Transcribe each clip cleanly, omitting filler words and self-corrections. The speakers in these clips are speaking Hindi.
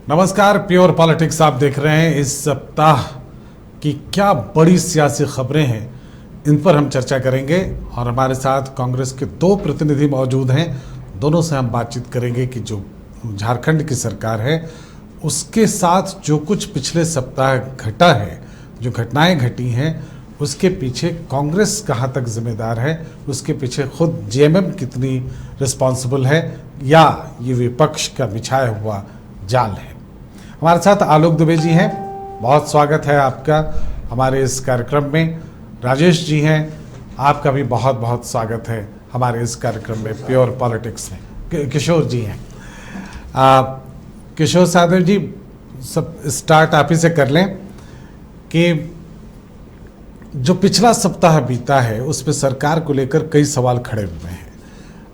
नमस्कार, प्योर पॉलिटिक्स आप देख रहे हैं। इस सप्ताह की क्या बड़ी सियासी खबरें हैं, इन पर हम चर्चा करेंगे और हमारे साथ कांग्रेस के दो प्रतिनिधि मौजूद हैं। दोनों से हम बातचीत करेंगे कि जो झारखंड की सरकार है उसके साथ जो कुछ पिछले सप्ताह घटा है, जो घटनाएं घटी हैं, उसके पीछे कांग्रेस कहाँ तक जिम्मेदार है, उसके पीछे खुद जेएमएम कितनी रिस्पॉन्सिबल है, या ये विपक्ष का बिछाया हुआ जाल है। हमारे साथ आलोक दुबे जी हैं, बहुत स्वागत है आपका हमारे इस कार्यक्रम में। राजेश जी हैं, आपका भी बहुत बहुत स्वागत है हमारे इस कार्यक्रम में प्योर पॉलिटिक्स में। किशोर जी हैं। किशोर साहब जी, सब स्टार्ट आप ही से कर लें कि जो पिछला सप्ताह बीता है उस पर सरकार को लेकर कई सवाल खड़े हुए हैं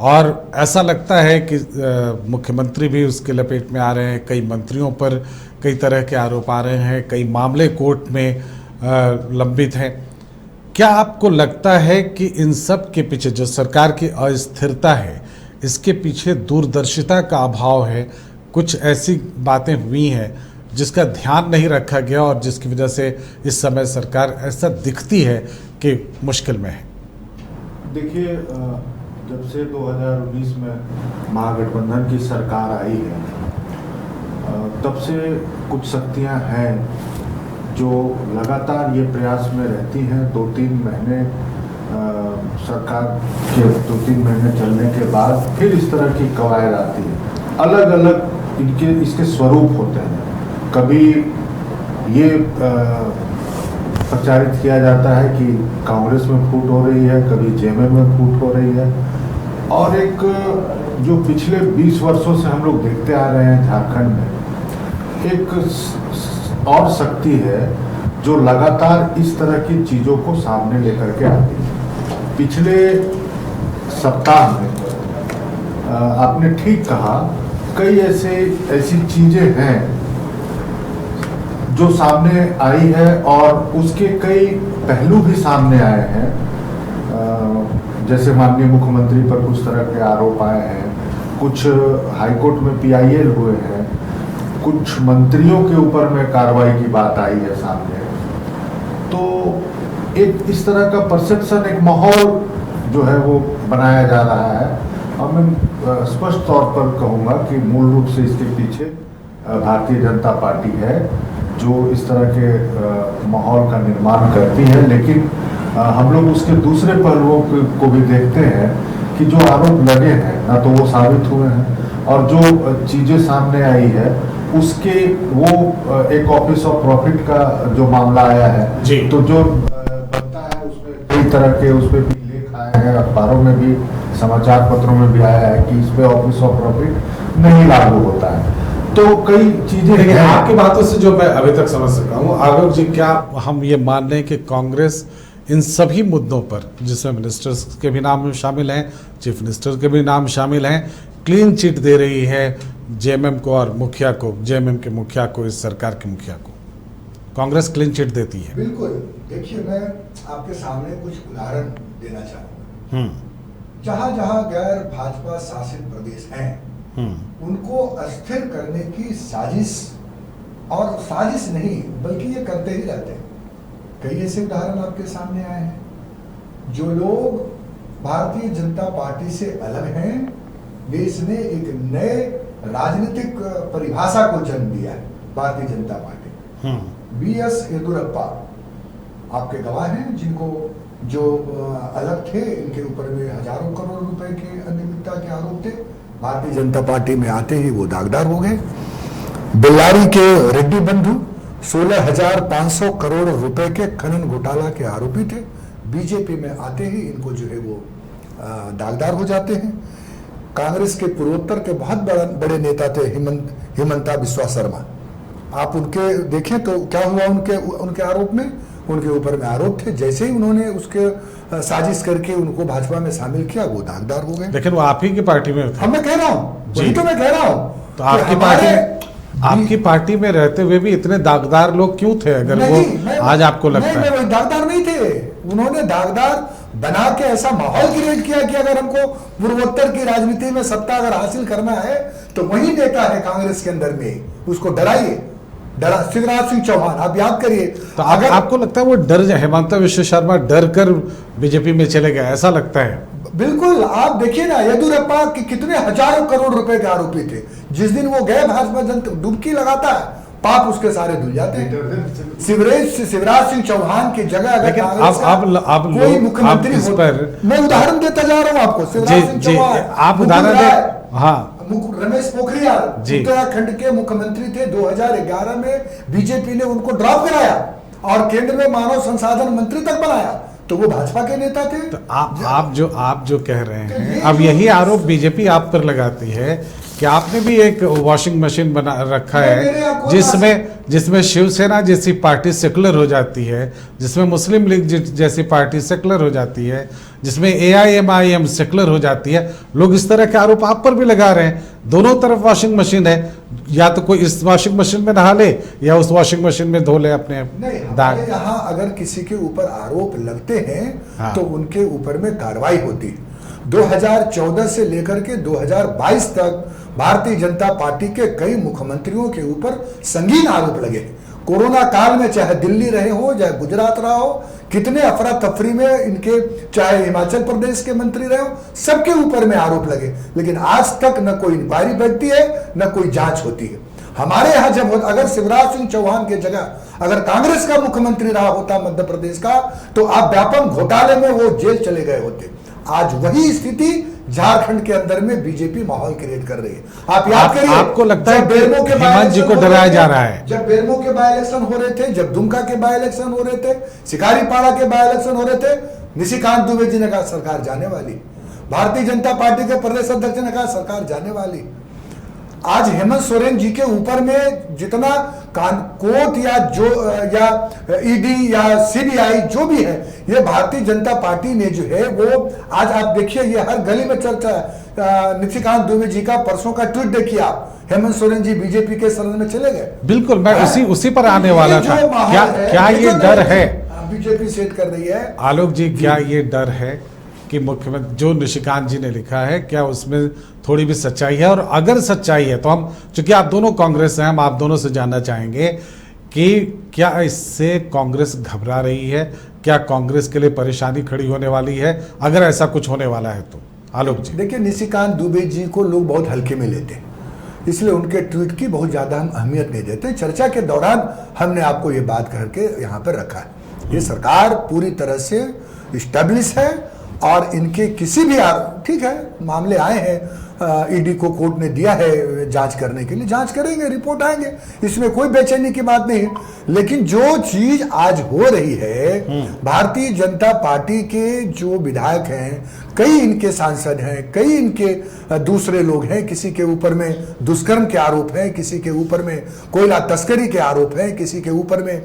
और ऐसा लगता है कि मुख्यमंत्री भी उसके लपेट में आ रहे हैं। कई मंत्रियों पर कई तरह के आरोप आ रहे हैं, कई मामले कोर्ट में लंबित हैं। क्या आपको लगता है कि इन सब के पीछे जो सरकार की अस्थिरता है, इसके पीछे दूरदर्शिता का अभाव है? कुछ ऐसी बातें हुई हैं जिसका ध्यान नहीं रखा गया और जिसकी वजह से इस समय सरकार ऐसा दिखती है कि मुश्किल में है। देखिए, जब से 2019 में महागठबंधन की सरकार आई है, तब से कुछ शक्तियां हैं जो लगातार ये प्रयास में रहती हैं। 2-3 महीने सरकार के 2-3 महीने चलने के बाद फिर इस तरह की कवायद आती है। अलग अलग इसके स्वरूप होते हैं। कभी ये प्रचारित किया जाता है कि कांग्रेस में फूट हो रही है, कभी जेएमएम में फूट हो रही है। और एक जो पिछले 20 वर्षों से हम लोग देखते आ रहे हैं झारखंड में, एक और शक्ति है जो लगातार इस तरह की चीज़ों को सामने लेकर के आती है। पिछले सप्ताह में आपने ठीक कहा, कई ऐसी चीज़ें हैं जो सामने आई है और उसके कई पहलू भी सामने आए हैं। जैसे माननीय मुख्यमंत्री पर कुछ तरह के आरोप आए हैं, कुछ हाईकोर्ट में पीआईएल हुए हैं, कुछ मंत्रियों के ऊपर में कार्रवाई की बात आई है सामने। तो एक इस तरह का परसेप्शन, एक माहौल जो है वो बनाया जा रहा है। और मैं स्पष्ट तौर पर कहूँगा कि मूल रूप से इसके पीछे भारतीय जनता पार्टी है जो इस तरह के माहौल का निर्माण करती है। लेकिन हम लोग उसके दूसरे पहलुओं को भी देखते हैं कि जो आरोप लगे हैं ना तो वो साबित हुए हैं, और जो चीज़ें सामने आई है उसके वो एक ऑफिस ऑफ प्रॉफिट का जो मामला आया है, तो जो बनता है उसमें कई तरह के उसमें भी लेख आए हैं, अखबारों में भी, समाचार पत्रों में भी आया है कि इस पे ऑफिस ऑफ प्रॉफिट नहीं लागू होता है। तो कई चीजें हैं। आपकी बातों से जो मैं अभी तक समझ सका हूँ, आलोक जी, क्या हम ये मान लें कि कांग्रेस इन सभी मुद्दों पर, जिसमें मिनिस्टर्स के भी नाम शामिल हैं, चीफ मिनिस्टर के भी नाम शामिल हैं, क्लीन चिट दे रही है जेएमएम को और मुखिया को, जेएमएम के मुखिया को, इस सरकार के मुखिया को कांग्रेस क्लीन चिट देती है? बिल्कुल। देखिए, मैं आपके सामने कुछ उदाहरण देना चाहूँगा। जहाँ जहाँ गैर भाजपा शासित प्रदेश हैं, उनको अस्थिर करने की साजिश, और साजिश नहीं बल्कि ये करते ही रहते हैं। कई ऐसे उदाहरण आपके सामने आए हैं। जो लोग भारतीय जनता पार्टी से अलग हैं, देश ने एक नए राजनीतिक परिभाषा को जन्म दिया है भारतीय जनता पार्टी। बीएस येदियुरप्पा आपके गवाह हैं, जिनको जो अलग थे, इनके ऊपर में हजारों करोड़ रुपए के अनियमितता के आरोप थे। भारतीय जनता पार्टी में आते ही वो दागदार हो गए। बेल्लारी के रेड्डी बंधु 16,500 करोड़ रुपए के खनन घोटाला के आरोपी थे। बीजेपी में आते ही इनको जो है वो दागदार हो जाते हैं। कांग्रेस के पूर्वोत्तर के बहुत बड़े नेता थे हिमंता बिस्वा शर्मा। आप उनके देखें तो क्या हुआ उनके आरोप में, उनके ऊपर में आरोप थे। जैसे ही उन्होंने उसके साजिश करके उनको भाजपा में शामिल किया, वो दागदार हो गए। लेकिन वो आप ही की पार्टी में थे। मैं कह रहा हूँ, वही तो मैं कह रहा हूँ। तो आपकी पार्टी में रहते हुए भी इतने दागदार लोग क्यों थे, अगर वो आज आपको लगता है? नहीं, दागदार नहीं थे। उन्होंने दागदार बना के ऐसा माहौल क्रिएट किया कि अगर हमको पूर्वोत्तर की राजनीति में सत्ता अगर हासिल करना है तो वही नेता है कांग्रेस के अंदर में उसको डराइए, शिवराज सिंह चौहान आप याद करिए। तो आपको लगता है वो डर जाए, हेमंत विश्व शर्मा डर कर बीजेपी में चले गए, ऐसा लगता है? बिल्कुल, आप देखिए ना येदियुरप्पा के कितने हजारों करोड़ रुपए के आरोपी थे, जिस दिन वो गए भाजपा जनता डुबकी लगाता है, पाप उसके सारे धुल जाते हैं। शिवराज सिंह चौहान की जगह अगर आप कोई मुख्यमंत्री इस पर मैं उदाहरण देता जा रहा हूँ आपको, शिवराज सिंह चौहान, आप उदाहरण दे। हाँ, रमेश पोखरियाल उत्तराखंड के मुख्यमंत्री थे, 2011 में बीजेपी ने उनको ड्रॉप कराया और केंद्र में मानव संसाधन मंत्री तक बनाया, तो वो भाजपा के नेता थे। तो आप जो कह रहे हैं, अब यही आरोप बीजेपी आप पर लगाती है कि आपने भी एक वॉशिंग मशीन बना रखा है जिसमें शिवसेना जैसी पार्टी सेकुलर हो जाती है, जिसमें मुस्लिम लीग जैसी पार्टी सेकुलर हो जाती है, जिसमें AIMIM सेकुलर हो जाती है। लोग इस तरह के आरोप आप पर भी लगा रहे हैं। दोनों तरफ वॉशिंग मशीन है, या तो कोई इस वॉशिंग मशीन में नहा ले या उस वॉशिंग मशीन में धो ले अपने दाग। यहाँ अगर किसी के ऊपर आरोप लगते हैं तो उनके ऊपर में कार्रवाई होती है। 2014 से लेकर के 2022 तक भारतीय जनता पार्टी के कई मुख्यमंत्रियों के ऊपर संगीन आरोप लगे। कोरोना काल में चाहे दिल्ली रहे हो, चाहे गुजरात रहा हो, कितने अफरा तफरी में इनके, चाहे हिमाचल प्रदेश के मंत्री रहे हो, सबके ऊपर में आरोप लगे, लेकिन आज तक न कोई इंक्वायरी बैठती है न कोई जांच होती है। हमारे यहाँ जब अगर शिवराज सिंह चौहान की जगह अगर कांग्रेस का मुख्यमंत्री रहा होता मध्य प्रदेश का, तो आप व्यापक घोटाले में वो जेल चले गए होते। आज वही स्थिति झारखंड के अंदर में बीजेपी माहौल क्रिएट कर रही है। आप याद करिए, आपको लगता है कि हेमंत जी को डराया जा रहा है? जब बेरमो के बाय इलेक्शन हो रहे थे, जब दुमका के बाय इलेक्शन हो रहे थे, शिकारीपाड़ा के बाय इलेक्शन हो रहे थे, निशिकांत दुबे जी ने कहा सरकार जाने वाली, भारतीय जनता पार्टी के प्रदेश अध्यक्ष ने कहा सरकार जाने वाली। आज हेमंत सोरेन जी के ऊपर में जितना कोर्ट या ईडी या सीबीआई जो भी है, ये भारतीय जनता पार्टी ने जो है वो आज आप देखिए ये हर गली में चर्चा है। निशिकांत दुबे जी का परसों का ट्वीट देखिए आप, हेमंत सोरेन जी बीजेपी के शरण में चले गए। बिल्कुल, मैं उसी पर आने वाला था। क्या ये डर है बीजेपी सेट कर रही है? आलोक जी, क्या ये डर है कि मुख्यमंत्री जो निशिकांत जी ने लिखा है, क्या उसमें थोड़ी भी सच्चाई है? और अगर सच्चाई है तो हम, चूंकि आप दोनों कांग्रेस हैं, हम आप दोनों से जानना चाहेंगे कि क्या इससे कांग्रेस घबरा रही है? क्या कांग्रेस के लिए परेशानी खड़ी होने वाली है अगर ऐसा कुछ होने वाला है तो? आलोक जी देखिए, निशिकांत दुबे जी को लोग बहुत हल्के में लेते हैं, इसलिए उनके ट्वीट की बहुत ज्यादा हम अहमियत नहीं देते। चर्चा के दौरान हमने आपको ये बात करके यहाँ पर रखा है, ये सरकार पूरी तरह से स्टेब्लिश है और इनके किसी भी ठीक है मामले आए हैं, ईडी को कोर्ट ने दिया है जांच करने के लिए, जांच करेंगे, रिपोर्ट आएंगे, इसमें कोई बेचैनी की बात नहीं है। लेकिन जो चीज आज हो रही है, भारतीय जनता पार्टी के जो विधायक हैं, कई इनके सांसद हैं, कई इनके दूसरे लोग हैं, किसी के ऊपर में दुष्कर्म के आरोप हैं, किसी के ऊपर में कोयला तस्करी के आरोप हैं, किसी के ऊपर में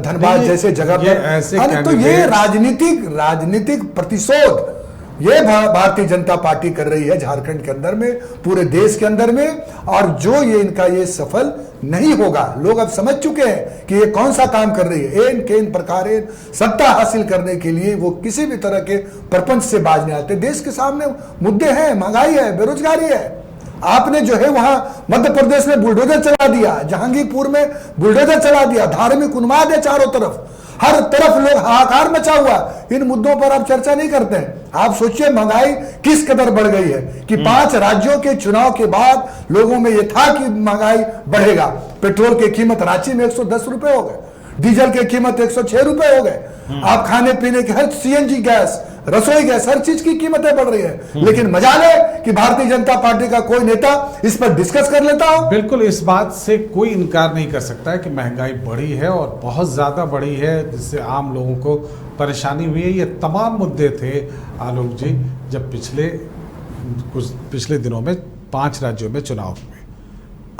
धनबाद जैसे जगह पर, तो ये राजनीतिक प्रतिशोध ये भारतीय जनता पार्टी कर रही है झारखंड के अंदर में, पूरे देश के अंदर में। और जो ये इनका ये सफल नहीं होगा, लोग अब समझ चुके हैं कि ये कौन सा काम कर रही है। इन के इन प्रकार सत्ता हासिल करने के लिए वो किसी भी तरह के प्रपंच से बाज नहीं आते। देश के सामने मुद्दे हैं, महंगाई है, बेरोजगारी है। आपने जो है वहां मध्य प्रदेश में बुलडोजर चला दिया, जहांगीरपुर में बुलडोजर चला दिया, धार्मिक उन्माद है चारों तरफ, हर तरफ लोग हाहाकार मचा हुआ। इन मुद्दों पर आप चर्चा नहीं करते हैं। आप सोचिए महंगाई किस कदर बढ़ गई है कि 5 राज्यों के चुनाव के बाद लोगों में यह था कि महंगाई बढ़ेगा। पेट्रोल की कीमत रांची में 110 रुपए हो गए, डीजल की कीमत 106 रुपए हो गए। आप खाने पीने के हर सीएनजी गैस, रसोई गैस, हर चीज की कीमतें बढ़ रही है। लेकिन मजा ले कि भारतीय जनता पार्टी का कोई नेता इस पर डिस्कस कर लेता हो। बिल्कुल, इस बात से कोई इनकार नहीं कर सकता है कि महंगाई बढ़ी है और बहुत ज्यादा बढ़ी है, जिससे आम लोगों को परेशानी हुई है। ये तमाम मुद्दे थे आलोक जी जब पिछले दिनों में 5 राज्यों में चुनाव हुए।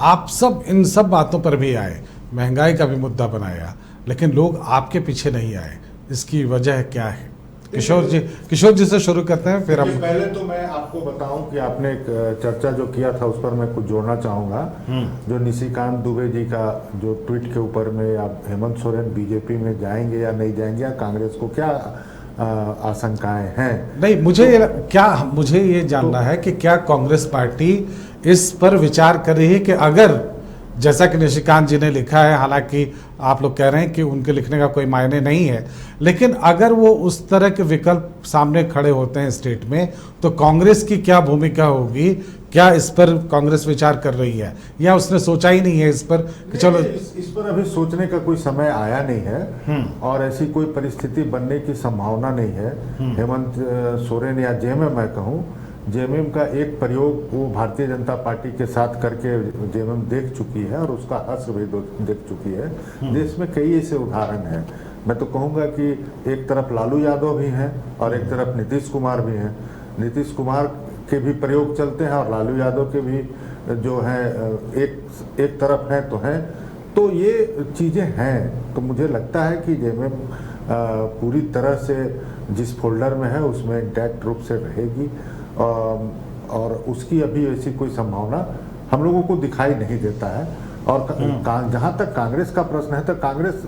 आप सब इन सब बातों पर भी आए, महंगाई का भी मुद्दा बनाया, लेकिन लोग आपके पीछे नहीं आए। इसकी वजह क्या है? किशोर जी से शुरू करते हैं, फिर हम। पहले तो मैं आपको बताऊं कि आपने एक चर्चा जो किया था उस पर मैं कुछ जोड़ना चाहूंगा। जो निशिकांत दुबे जी का जो ट्वीट के ऊपर में, आप हेमंत सोरेन बीजेपी में जाएंगे या नहीं जाएंगे, या कांग्रेस को क्या आशंकाएं हैं? नहीं, मुझे ये जानना है कि क्या कांग्रेस पार्टी इस पर विचार कर रही है कि अगर जैसा कि निशिकांत जी ने लिखा है, हालांकि आप लोग कह रहे हैं कि उनके लिखने का कोई मायने नहीं है, लेकिन अगर वो उस तरह के विकल्प सामने खड़े होते हैं स्टेट में, तो कांग्रेस की क्या भूमिका होगी? क्या इस पर कांग्रेस विचार कर रही है, या उसने सोचा ही नहीं है इस पर कि चलो इस पर अभी सोचने का कोई समय आया नहीं है और ऐसी कोई परिस्थिति बनने की संभावना नहीं है। हेमंत सोरेन या जेएमएम मैं कहूँ, जेएमएम का एक प्रयोग वो भारतीय जनता पार्टी के साथ करके जेएमएम देख चुकी है और उसका असर भी देख चुकी है। देश में कई ऐसे उदाहरण हैं। मैं तो कहूँगा कि एक तरफ लालू यादव भी हैं और एक तरफ नीतीश कुमार भी हैं। नीतीश कुमार के भी प्रयोग चलते हैं और लालू यादव के भी जो है एक तरफ हैं तो हैं। तो ये चीज़ें हैं। तो मुझे लगता है कि जेएमएम पूरी तरह से जिस फोल्डर में है उसमें इंटैक्ट रूप से रहेगी और उसकी अभी ऐसी कोई संभावना हम लोगों को दिखाई नहीं देता है। और जहाँ तक कांग्रेस का प्रश्न है, तो कांग्रेस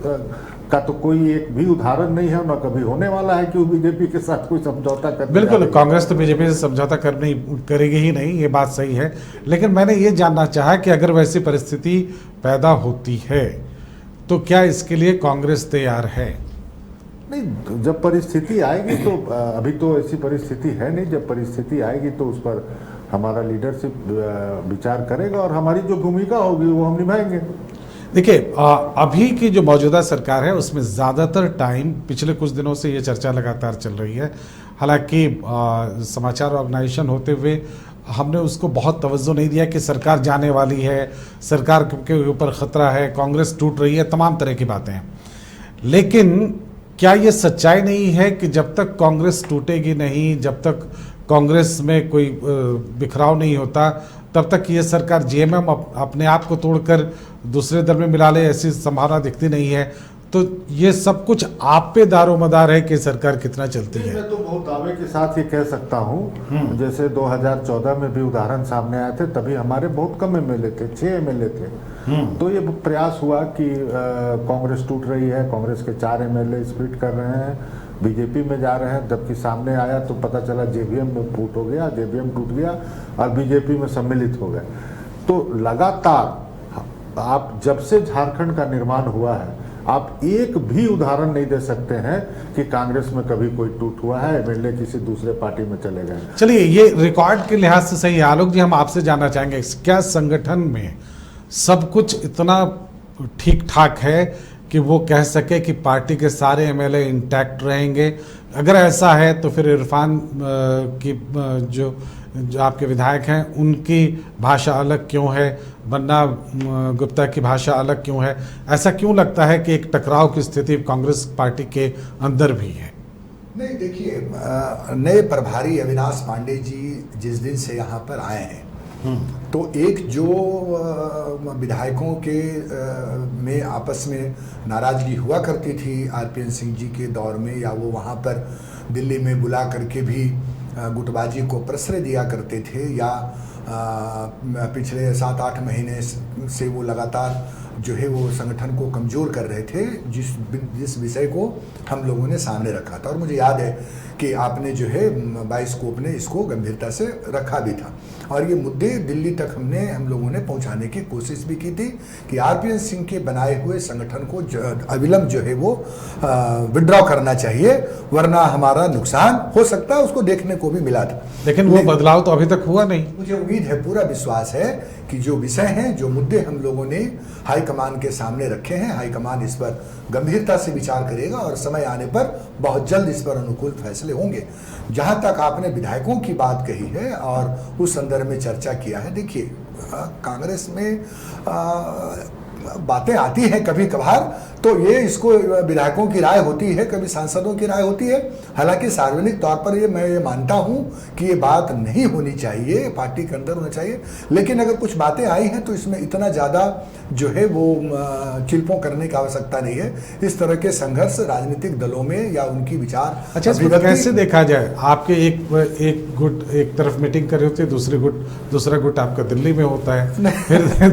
का तो कोई एक भी उदाहरण नहीं है, ना कभी होने वाला है कि वो बीजेपी के साथ कोई समझौता कर। बिल्कुल, कांग्रेस तो बीजेपी से समझौता करेगी ही नहीं, ये बात सही है। लेकिन मैंने ये जानना चाहा कि अगर वैसी परिस्थिति पैदा होती है तो क्या इसके लिए कांग्रेस तैयार है? नहीं, जब परिस्थिति आएगी तो अभी तो ऐसी परिस्थिति है नहीं। जब परिस्थिति आएगी तो उस पर हमारा लीडरशिप विचार करेगा और हमारी जो भूमिका होगी वो हम निभाएंगे। देखिए, अभी की जो मौजूदा सरकार है उसमें ज़्यादातर टाइम पिछले कुछ दिनों से ये चर्चा लगातार चल रही है। हालांकि समाचार ऑर्गेनाइजेशन होते हुए हमने उसको बहुत तवज्जो नहीं दिया कि सरकार जाने वाली है, सरकार के ऊपर ख़तरा है, कांग्रेस टूट रही है, तमाम तरह की बातें हैं। लेकिन क्या ये सच्चाई नहीं है कि जब तक कांग्रेस टूटेगी नहीं, जब तक कांग्रेस में कोई बिखराव नहीं होता, तब तक ये सरकार जेएमएम अपने आप को तोड़कर दूसरे दल में मिला ले, ऐसी संभावना दिखती नहीं है। तो ये सब कुछ आप पे दारोमदार है कि सरकार कितना चलती है। मैं तो बहुत दावे के साथ ये कह सकता हूँ, जैसे 2014 में भी उदाहरण सामने आए थे, तभी हमारे बहुत कम एमएलए थे, 6 एमएलए थे। तो ये प्रयास हुआ कि कांग्रेस टूट रही है, कांग्रेस के 4 एमएलए स्प्लिट कर रहे हैं, बीजेपी में जा रहे हैं। जबकि सामने आया तो पता चला जेवीएम में फूट हो गया, जेवीएम टूट गया और बीजेपी में सम्मिलित हो गए। तो लगातार आप जब से झारखंड का निर्माण हुआ है, आप एक भी उदाहरण नहीं दे सकते हैं कि कांग्रेस में कभी कोई टूट हुआ है, एमएलए किसी दूसरे पार्टी में चले गए। चलिए, ये रिकॉर्ड के लिहाज से सही है। आलोक जी, हम आपसे जानना चाहेंगे, क्या संगठन में सब कुछ इतना ठीक ठाक है कि वो कह सके कि पार्टी के सारे एमएलए इंटैक्ट रहेंगे? अगर ऐसा है तो फिर इरफान की जो आपके विधायक हैं उनकी भाषा अलग क्यों है, बन्ना गुप्ता की भाषा अलग क्यों है? ऐसा क्यों लगता है कि एक टकराव की स्थिति कांग्रेस पार्टी के अंदर भी है? नहीं, देखिए, नए प्रभारी अविनाश पांडे जी जिस दिन से यहाँ पर आए हैं, तो एक जो विधायकों के में आपस में नाराजगी हुआ करती थी आरपीएन सिंह जी के दौर में, या वो वहाँ पर दिल्ली में बुला करके भी गुटबाजी को प्रश्रय दिया करते थे, या पिछले 7-8 महीने से वो लगातार जो है वो संगठन को कमज़ोर कर रहे थे, जिस विषय को हम लोगों ने सामने रखा था। और मुझे याद है कि आपने जो है बाइस्कोप ने इसको गंभीरता से रखा भी था, और ये मुद्दे दिल्ली तक हम लोगों ने पहुंचाने की कोशिश भी की थी कि आरपीएन सिंह के बनाए हुए संगठन को अविलंब जो है वो विड्रॉ करना चाहिए, वरना हमारा नुकसान हो सकता है। उसको देखने को भी मिला था, लेकिन वो बदलाव तो अभी तक हुआ नहीं। मुझे उम्मीद है, पूरा विश्वास है कि जो विषय हैं, जो मुद्दे हम लोगों ने हाईकमान के सामने रखे हैं, हाईकमान इस पर गंभीरता से विचार करेगा और समय आने पर बहुत जल्द इस पर अनुकूल फैसले होंगे। जहां तक आपने विधायकों की बात कही है और उस संदर्भ में चर्चा किया है, देखिए, कांग्रेस में बातें आती हैं कभी कभार, तो ये इसको विधायकों की राय होती है, कभी सांसदों की राय होती है। हालांकि सार्वजनिक तौर पर मैं ये मानता हूं कि ये बात नहीं होनी चाहिए, पार्टी के अंदर होना चाहिए। लेकिन अगर कुछ बातें आई हैं तो इसमें इतना ज़्यादा जो है वो चिल्पों करने की आवश्यकता नहीं है। इस तरह के संघर्ष राजनीतिक दलों में या उनकी विचार, अच्छा, कैसे देखा जाए? आपके एक गुट एक तरफ मीटिंग कर रहे होते हैं, दूसरा गुट आपका दिल्ली में होता है, फिर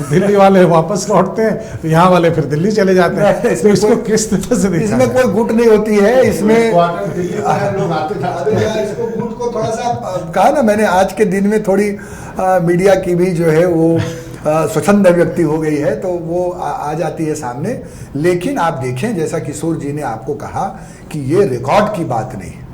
दिल्ली वाले वापस लौटते हैं, तो यहाँ वाले फिर दिल्ली चले जाते हैं। तो इसको किस तरह से देखा? इसमें कोई गुट नहीं होती है, इसमें लोग आते थे। इसको गुट को थोड़ा सा कहा ना मैंने, आज के दिन में थोड़ी मीडिया की भी जो है वो स्वच्छंद व्यक्ति हो गई है, तो वो आ जाती है सामने। लेकिन आप देखें, जैसा किशोर जी ने आपको कहा कि ये रिकॉर्ड की बात नहीं है,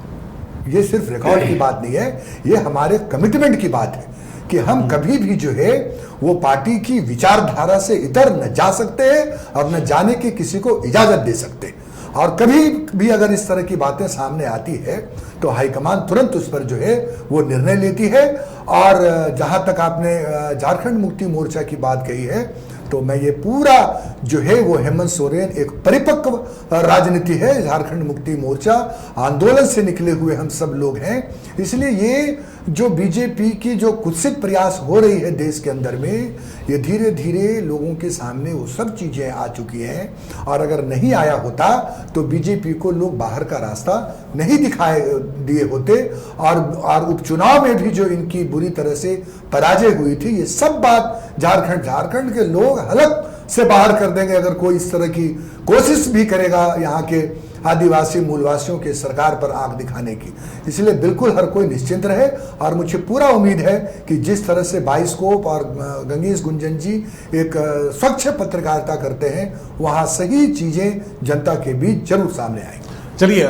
ये सिर्फ रिकॉर्ड की बात नहीं है, ये हमारे कमिटमेंट की बात है कि हम कभी भी जो है वो पार्टी की विचारधारा से इतर न जा सकते हैं और न जाने की किसी को इजाजत दे सकते। और कभी भी अगर इस तरह की बातें सामने आती है तो हाईकमान तुरंत उस पर जो है वो निर्णय लेती है। और जहां तक आपने झारखंड मुक्ति मोर्चा की बात कही है, तो मैं ये पूरा जो है वो हेमंत सोरेन एक परिपक्व राजनीति है, झारखंड मुक्ति मोर्चा आंदोलन से निकले हुए हम सब लोग हैं। इसलिए ये जो बीजेपी की जो कुत्सित प्रयास हो रही है देश के अंदर में, ये धीरे धीरे लोगों के सामने वो सब चीजें आ चुकी हैं। और अगर नहीं आया होता तो बीजेपी को लोग बाहर का रास्ता नहीं दिखाए दिए होते। और उपचुनाव में भी जो इनकी बुरी तरह से पराजय हुई थी, ये सब बात झारखंड के लोग हलक से बाहर कर देंगे अगर कोई इस तरह की कोशिश भी करेगा यहाँ के आदिवासी मूलवासियों के सरकार पर आंख दिखाने की। इसलिए बिल्कुल हर कोई निश्चिंत रहे। और मुझे पूरा उम्मीद है कि जिस तरह से बाइस्कोप और गंगेश गुंजन जी एक स्वच्छ पत्रकारिता करते हैं, वहाँ सही चीजें जनता के बीच जरूर सामने आएंगी। चलिए,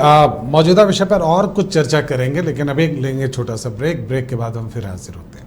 मौजूदा विषय पर और कुछ चर्चा करेंगे, लेकिन अभी लेंगे छोटा सा ब्रेक के बाद हम फिर हाजिर होते हैं।